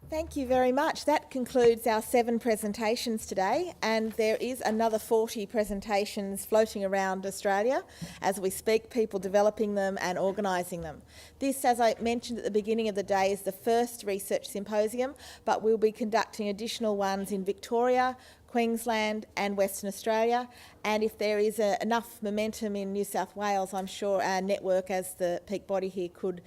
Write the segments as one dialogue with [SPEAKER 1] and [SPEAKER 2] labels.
[SPEAKER 1] Thank you very much. That concludes our 7 presentations today, and there is another 40 presentations floating around Australia as we speak, people developing them and organising them. This, as I mentioned at the beginning of the day, is the first research symposium, but we'll be conducting additional ones in Victoria, Queensland and Western Australia, and if there is enough momentum in New South Wales, I'm sure our network as the peak body here could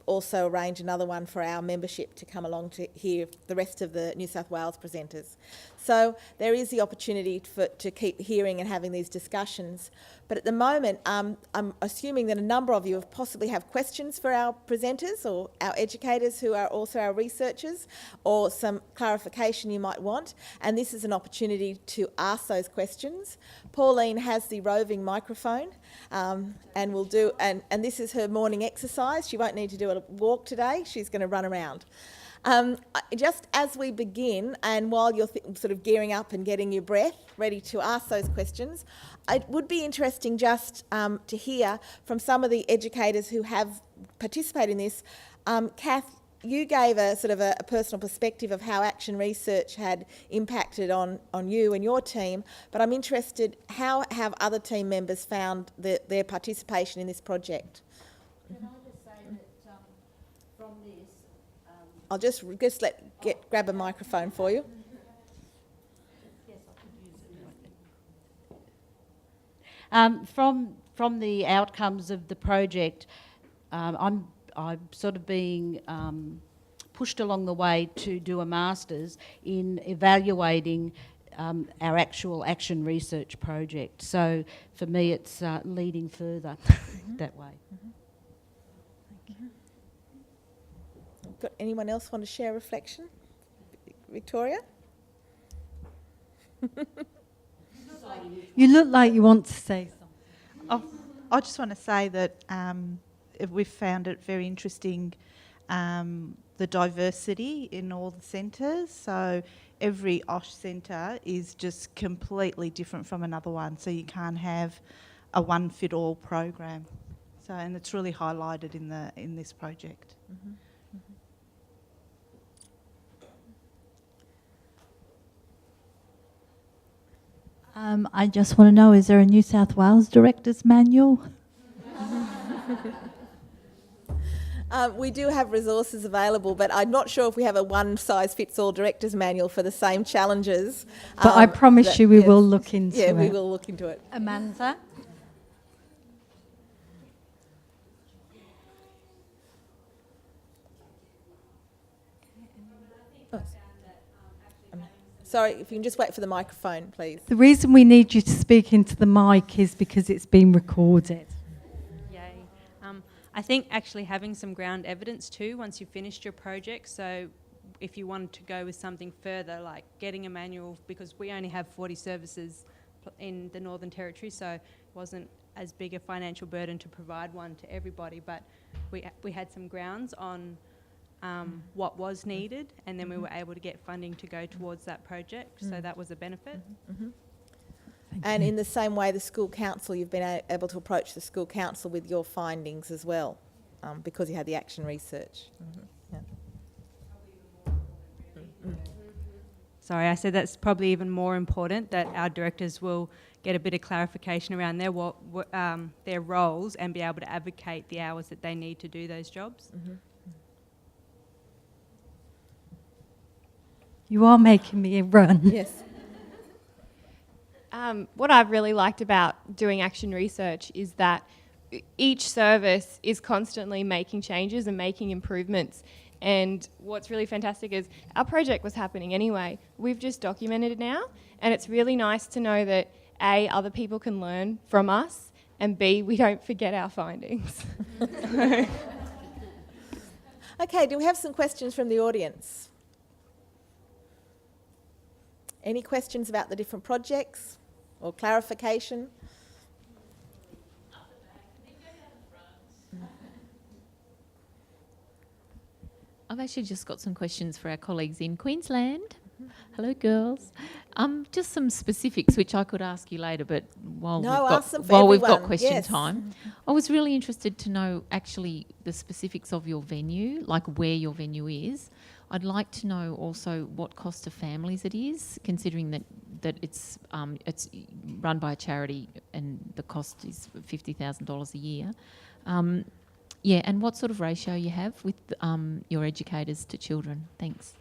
[SPEAKER 1] also arrange another one for our membership to come along to hear the rest of the New South Wales presenters. So there is the opportunity to keep hearing and having these discussions. But at the moment, I'm assuming that a number of you possibly have questions for our presenters or our educators who are also our researchers, or some clarification you might want. And this is an opportunity to ask those questions. Pauline has the roving microphone and will do, and this is her morning exercise. She won't need to do a walk today. She's going to run around. Just as we begin, and while you're sort of gearing up and getting your breath ready to ask those questions, it would be interesting just to hear from some of the educators who have participated in this. Kath, you gave a sort of a personal perspective of how action research had impacted on you and your team, but I'm interested, how have other team members found their participation in this project?
[SPEAKER 2] Can I just say that from this...
[SPEAKER 1] I'll just grab a microphone for you.
[SPEAKER 2] Yes, I could use it. From the outcomes of the project, I'm sort of being pushed along the way to do a master's in evaluating our actual action research project. So for me, it's leading further that way.
[SPEAKER 1] Got anyone else want to share a reflection? Victoria?
[SPEAKER 3] You look like you want to say something.
[SPEAKER 4] I just want to say that we've found it very interesting, the diversity in all the centres. So every OSH centre is just completely different from another one. So you can't have a one-fit-all program. So, and it's really highlighted in this project.
[SPEAKER 1] Mm-hmm.
[SPEAKER 3] I just want to know, is there a New South Wales Director's Manual?
[SPEAKER 1] We do have resources available, but I'm not sure if we have a one-size-fits-all director's manual for the same challenges.
[SPEAKER 3] But I promise you we will look into it.
[SPEAKER 1] Yeah, we will look into it.
[SPEAKER 3] Amanda?
[SPEAKER 1] Sorry, if you can just wait for the microphone, please.
[SPEAKER 3] The reason we need you to speak into the mic is because it's being recorded.
[SPEAKER 5] Yay. I think actually having some ground evidence too once you've finished your project, so if you wanted to go with something further, like getting a manual, because we only have 40 services in the Northern Territory, so it wasn't as big a financial burden to provide one to everybody, but we had some grounds on what was needed, and then we were able to get funding to go towards that project, so that was a benefit.
[SPEAKER 1] And in the same way, the school council, you've been able to approach the school council with your findings as well, because you had the action research. Yeah.
[SPEAKER 5] Sorry, I said that's probably even more important, that our directors will get a bit of clarification around their roles and be able to advocate the hours that they need to do those jobs.
[SPEAKER 3] You are making me run.
[SPEAKER 1] Yes.
[SPEAKER 6] What I've really liked about doing action research is that each service is constantly making changes and making improvements. And what's really fantastic is our project was happening anyway. We've just documented it now, and it's really nice to know that A, other people can learn from us, and B, we don't forget our findings.
[SPEAKER 1] Okay, do we have some questions from the audience? Any questions about the different projects or clarification?
[SPEAKER 7] I've actually just got some questions for our colleagues in Queensland. Hello, girls. Just some specifics which I could ask you later, but while we've got question time, I was really interested to know actually the specifics of your venue, like where your venue is. I'd like to know also what cost to families it is, considering that it's run by a charity and the cost is $50,000 a year. Yeah, and what sort of ratio you have with your educators to children? Thanks.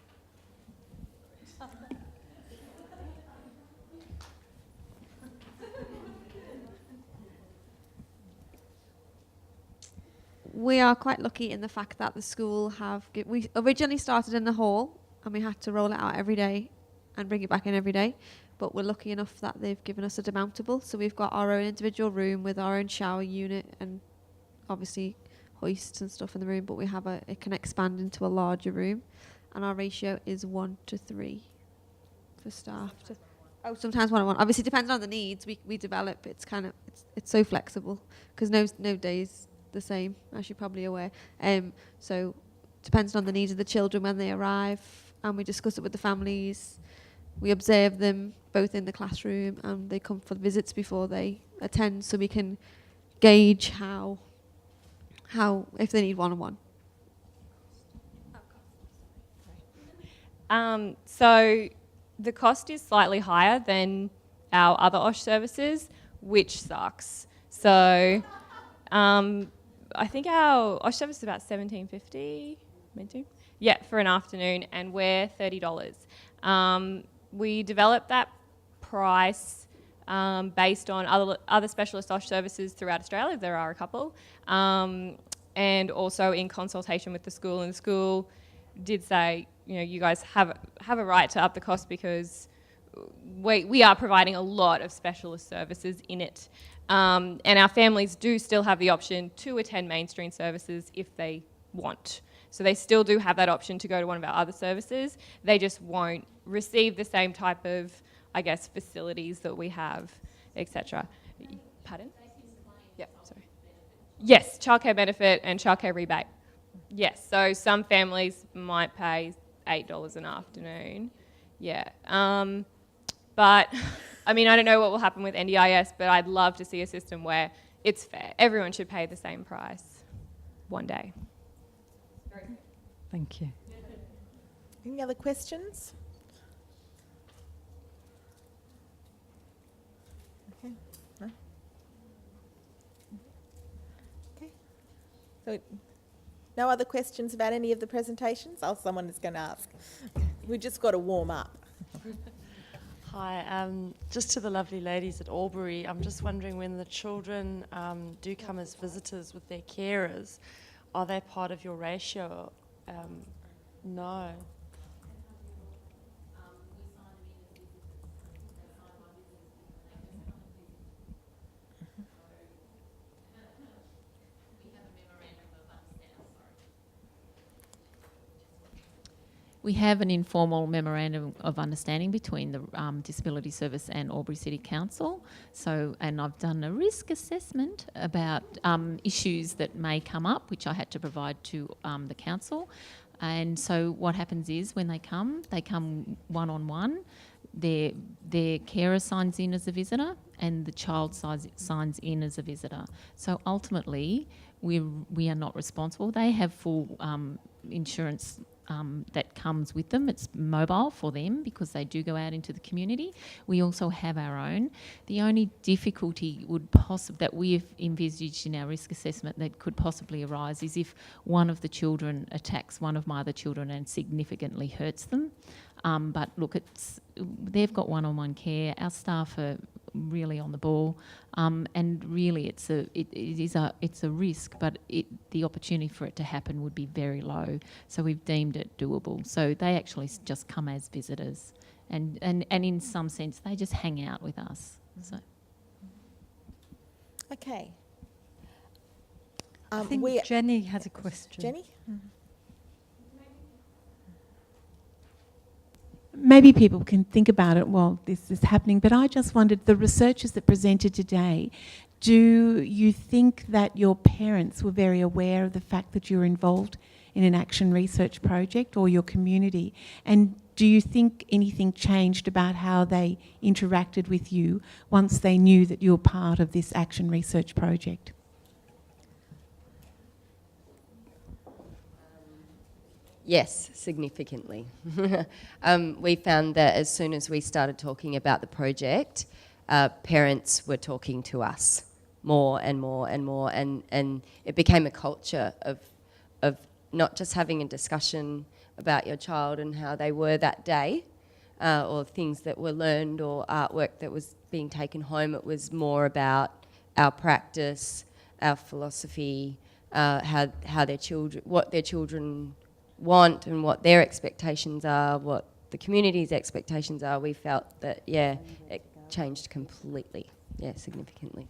[SPEAKER 8] We are quite lucky in the fact that the school we originally started in the hall and we had to roll it out every day and bring it back in every day. But we're lucky enough that they've given us a demountable. So we've got our own individual room with our own shower unit and obviously hoists and stuff in the room. But we have it can expand into a larger room. And our ratio is 1-3 for staff. Sometimes 1-on-1. Obviously, depending on the needs we develop. It's so flexible because no days the same, as you're probably aware. So depends on the needs of the children when they arrive, and we discuss it with the families. We observe them both in the classroom and they come for visits before they attend, so we can gauge how if they need 1-on-1.
[SPEAKER 6] So the cost is slightly higher than our other OSH services, which sucks. So I think our OSH service is about $17.50, yeah, for an afternoon, and we're $30. We developed that price based on other specialist OSH services throughout Australia. There are a couple, and also in consultation with the school. And the school did say, you guys have a right to up the cost because we are providing a lot of specialist services in it. And our families do still have the option to attend mainstream services if they want. So they still do have that option to go to one of our other services. They just won't receive the same type of, facilities that we have, etc. Pardon? Yeah, sorry. Yes, childcare benefit and childcare rebate. Yes, so some families might pay $8 an afternoon. Yeah. But I don't know what will happen with NDIS, but I'd love to see a system where it's fair. Everyone should pay the same price one day.
[SPEAKER 9] Thank you.
[SPEAKER 1] Any other questions? Okay. No? Okay. So, no other questions about any of the presentations? Oh, someone is going to ask. We've just got to warm up.
[SPEAKER 9] Hi, just to the lovely ladies at Albury, I'm just wondering, when the children do come as visitors with their carers, are they part of your ratio? No.
[SPEAKER 7] We have an informal memorandum of understanding between the Disability Service and Albury City Council. So, and I've done a risk assessment about issues that may come up, which I had to provide to the council. And so what happens is when they come one-on-one. Their carer signs in as a visitor and the child signs in as a visitor. So ultimately, we are not responsible. They have full insurance that comes with them. It's mobile for them because they do go out into the community. We also have our own. The only difficulty that we have envisaged in our risk assessment that could possibly arise is if one of the children attacks one of my other children and significantly hurts them. But look, they've got one-on-one care. Our staff are really on the ball, and really it's a risk, but the opportunity for it to happen would be very low. So we've deemed it doable. So they actually just come as visitors, and in some sense they just hang out with us. So.
[SPEAKER 1] Okay.
[SPEAKER 9] I think Jenny has a question.
[SPEAKER 1] Jenny?
[SPEAKER 10] Maybe people can think about it while this is happening, but I just wondered, the researchers that presented today, do you think that your parents were very aware of the fact that you're involved in an action research project, or your community? And do you think anything changed about how they interacted with you once they knew that you were part of this action research project?
[SPEAKER 11] Yes, significantly. We found that as soon as we started talking about the project, parents were talking to us more and more and more, and it became a culture of not just having a discussion about your child and how they were that day, or things that were learned or artwork that was being taken home. It was more about our practice, our philosophy, how their children, what their children want and what their expectations are, what the community's expectations are. We felt that, yeah, it changed completely, yeah, significantly.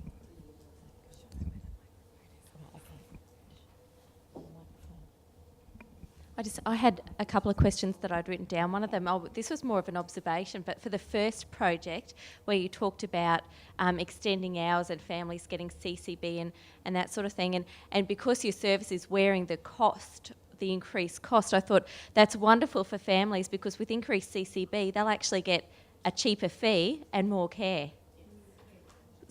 [SPEAKER 12] I had a couple of questions that I'd written down. One of them, this was more of an observation, but for the first project where you talked about extending hours and families getting CCB and that sort of thing, and because your service is wearing the cost, the increased cost, I thought that's wonderful for families, because with increased CCB, they'll actually get a cheaper fee and more care.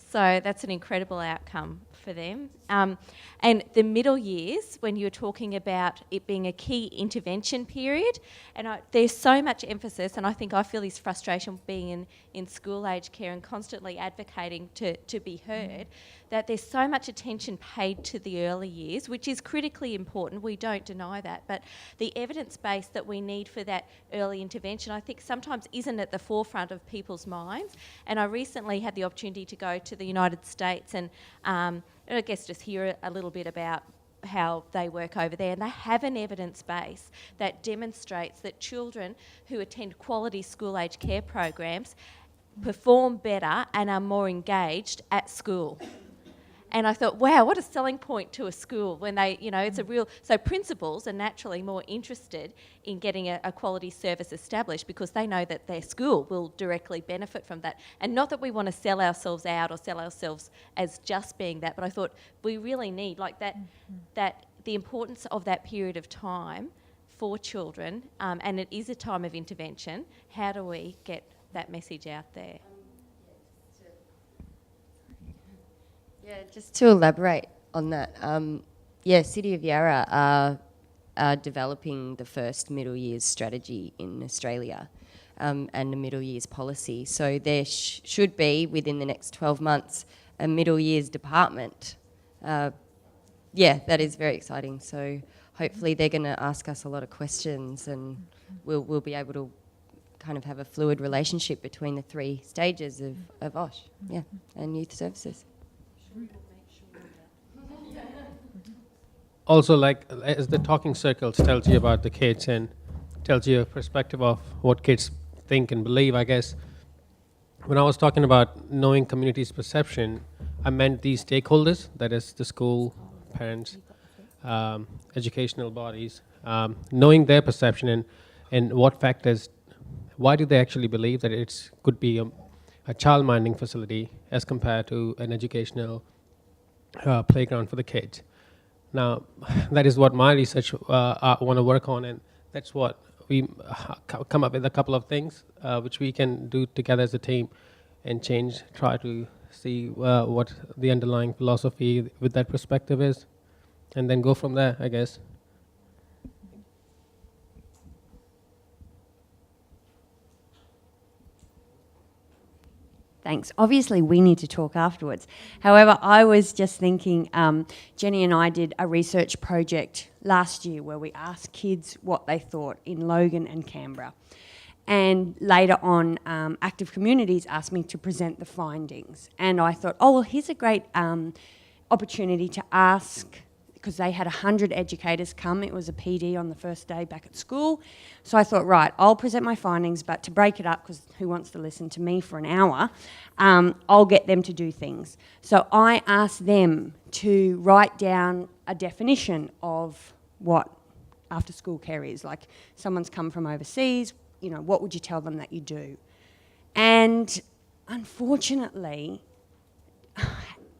[SPEAKER 12] So that's an incredible outcome for them. And the middle years, when you were talking about it being a key intervention period, and there's so much emphasis, and I think I feel this frustration being in school age care and constantly advocating to be heard, that there's so much attention paid to the early years, which is critically important, we don't deny that, but the evidence base that we need for that early intervention, I think sometimes isn't at the forefront of people's minds. And I recently had the opportunity to go to the United States and I guess just hear a little bit about how they work over there, and they have an evidence base that demonstrates that children who attend quality school age care programs perform better and are more engaged at school. And I thought, wow, what a selling point to a school when they, it's a real... So principals are naturally more interested in getting a quality service established because they know that their school will directly benefit from that. And not that we want to sell ourselves out or sell ourselves as just being that, but I thought we really need, like that the importance of that period of time for children, and it is a time of intervention. How do we get that message out there?
[SPEAKER 11] Yeah, just to elaborate on that, City of Yarra are developing the first middle years strategy in Australia, and a middle years policy. So there should be, within the next 12 months, a middle years department. That is very exciting. So hopefully they're going to ask us a lot of questions, and we'll be able to kind of have a fluid relationship between the three stages of OSH, and youth services.
[SPEAKER 13] Also, like, as the talking circles tells you about the kids and tells you a perspective of what kids think and believe, I guess, when I was talking about knowing community's perception, I meant these stakeholders, that is the school, parents, educational bodies, knowing their perception and what factors, why do they actually believe that it could be a child minding facility as compared to an educational playground for the kids. Now, that is what my research want to work on, and that's what we come up with a couple of things which we can do together as a team and try to see what the underlying philosophy with that perspective is, and then go from there, I guess.
[SPEAKER 14] Thanks. Obviously, we need to talk afterwards. However, I was just thinking, Jenny and I did a research project last year where we asked kids what they thought in Logan and Canberra. And later on, Active Communities asked me to present the findings. And I thought, oh, well, here's a great opportunity to ask, because they had 100 educators come. It was a PD on the first day back at school. So I thought, right, I'll present my findings, but to break it up, because who wants to listen to me for an hour, I'll get them to do things. So I asked them to write down a definition of what after school care is. Like, someone's come from overseas, what would you tell them that you do? And unfortunately,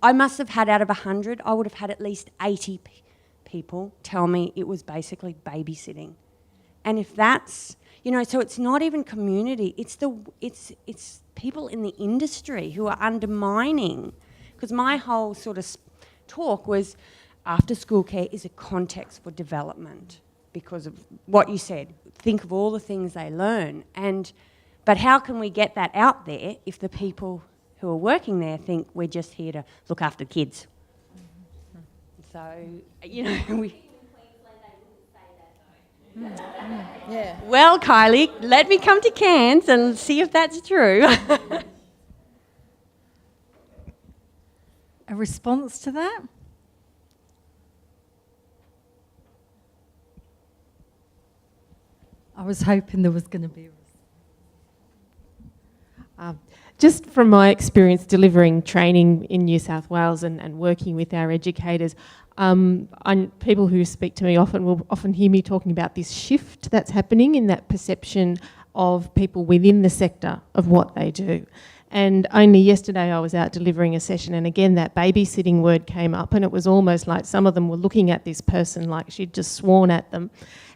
[SPEAKER 14] I must have had, out of 100, I would have had at least 80 people tell me it was basically babysitting. And if that's, so it's not even community, it's people in the industry who are undermining. Because my whole sort of talk was after school care is a context for development. because of what you said. Think of all the things they learn. But how can we get that out there if the people who are working there think we're just here to look after kids? So, you know,
[SPEAKER 1] Yeah.
[SPEAKER 14] Well, Kylie, let me come to Cairns and see if that's true.
[SPEAKER 15] A response to that? I was hoping there was going to be a response.
[SPEAKER 16] Just from my experience delivering training in New South Wales and working with our educators, people who speak to me will often hear me talking about this shift that's happening in that perception of people within the sector of what they do. And only yesterday I was out delivering a session, and again that babysitting word came up, and it was almost like some of them were looking at this person like she'd just sworn at them.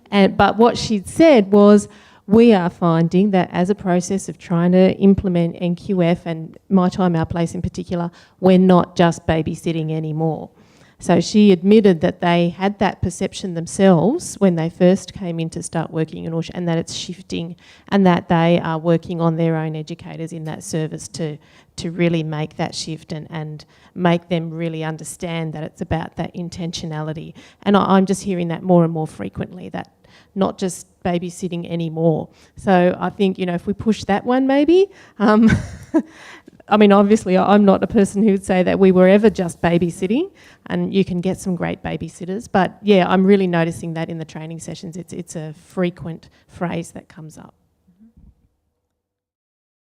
[SPEAKER 16] But what she'd said was, we are finding that as a process of trying to implement NQF and My Time, Our Place in particular, we're not just babysitting anymore. So she admitted that they had that perception themselves when they first came in to start working in Orchard, and that it's shifting, and that they are working on their own educators in that service to really make that shift and make them really understand that it's about that intentionality. And I'm just hearing that more and more frequently, that not just babysitting anymore. So I think, you know, if we push that one maybe, I mean, obviously I'm not a person who would say that we were ever just babysitting, and you can get some great babysitters, but yeah, I'm really noticing that in the training sessions. It's a frequent phrase that comes up.